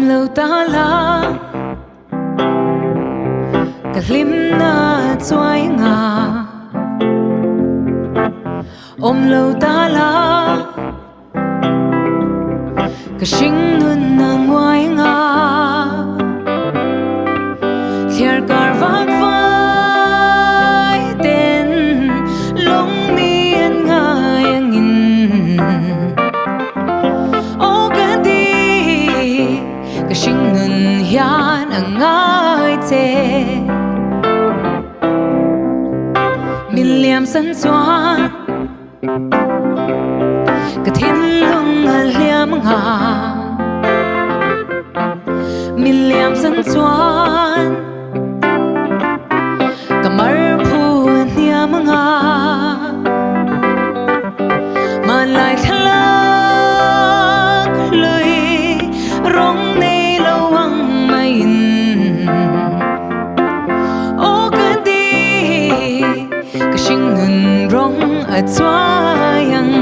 Awmlo tala kalim na chuai nga Awmlo tala kashing nun na nguai nga Thiar kar vak vai ten long mi an ngai angin O gadi kashing nun hian angai te Miliam san chuan ka thin lung a hliam nga Miliam san chuan ka mar phu hniam nga man lai thalak lui rong nei lo ang mai in O gadi ka shing nun rong a chuayang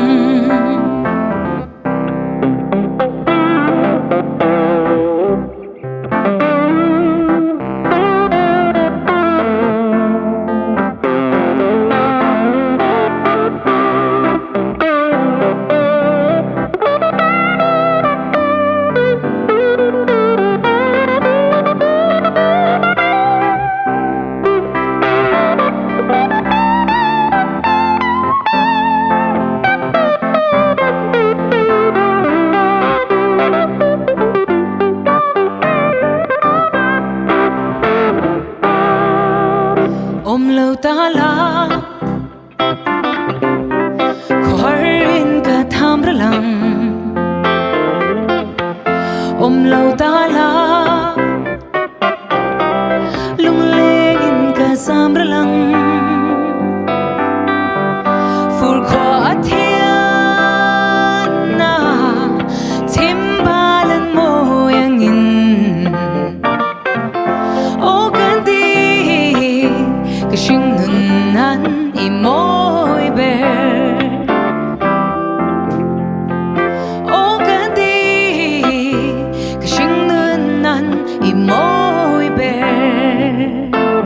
Awmlo tala khorin ka tham ralang Awmlo tala lung lengin ka sam ralang fur kho athian na timbalan mo yangin O gandi kashing nun nan imoy ber O gadi kashing nun nan imoy ber